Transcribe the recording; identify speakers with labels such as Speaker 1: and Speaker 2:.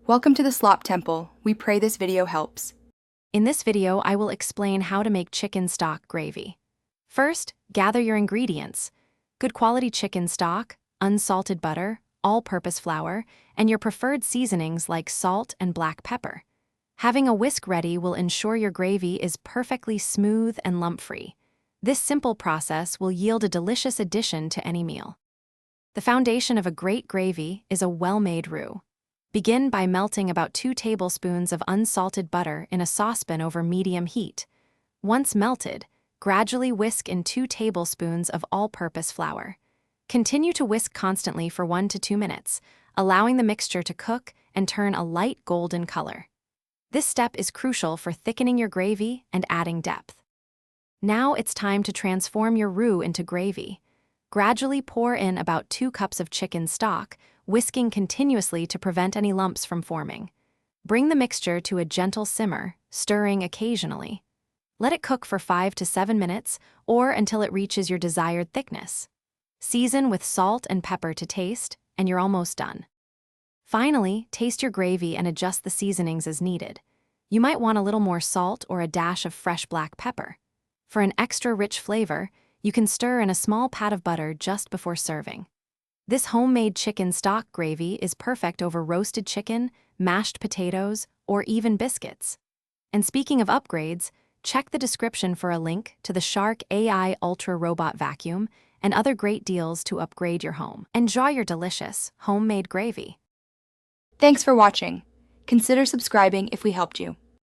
Speaker 1: Welcome to the Slop Temple. We pray this video helps.
Speaker 2: In this video, I will explain how to make chicken stock gravy. First, gather your ingredients: good quality chicken stock, unsalted butter, all-purpose flour, and your preferred seasonings like salt and black pepper. Having a whisk ready will ensure your gravy is perfectly smooth and lump-free. This simple process will yield a delicious addition to any meal. The foundation of a great gravy is a well-made roux. Begin by melting about 2 tablespoons of unsalted butter in a saucepan over medium heat. Once melted, gradually whisk in 2 tablespoons of all-purpose flour. Continue to whisk constantly for 1 to 2 minutes, allowing the mixture to cook and turn a light golden color. This step is crucial for thickening your gravy and adding depth. Now it's time to transform your roux into gravy. Gradually pour in about 2 cups of chicken stock, whisking continuously to prevent any lumps from forming. Bring the mixture to a gentle simmer, stirring occasionally. Let it cook for 5 to 7 minutes or until it reaches your desired thickness. Season with salt and pepper to taste, and you're almost done. Finally, taste your gravy and adjust the seasonings as needed. You might want a little more salt or a dash of fresh black pepper. For an extra rich flavor, you can stir in a small pat of butter just before serving. This homemade chicken stock gravy is perfect over roasted chicken, mashed potatoes, or even biscuits. And speaking of upgrades, check the description for a link to the Shark AI Ultra Robot Vacuum and other great deals to upgrade your home. Enjoy your delicious, homemade gravy.
Speaker 1: Thanks for watching. Consider subscribing if we helped you.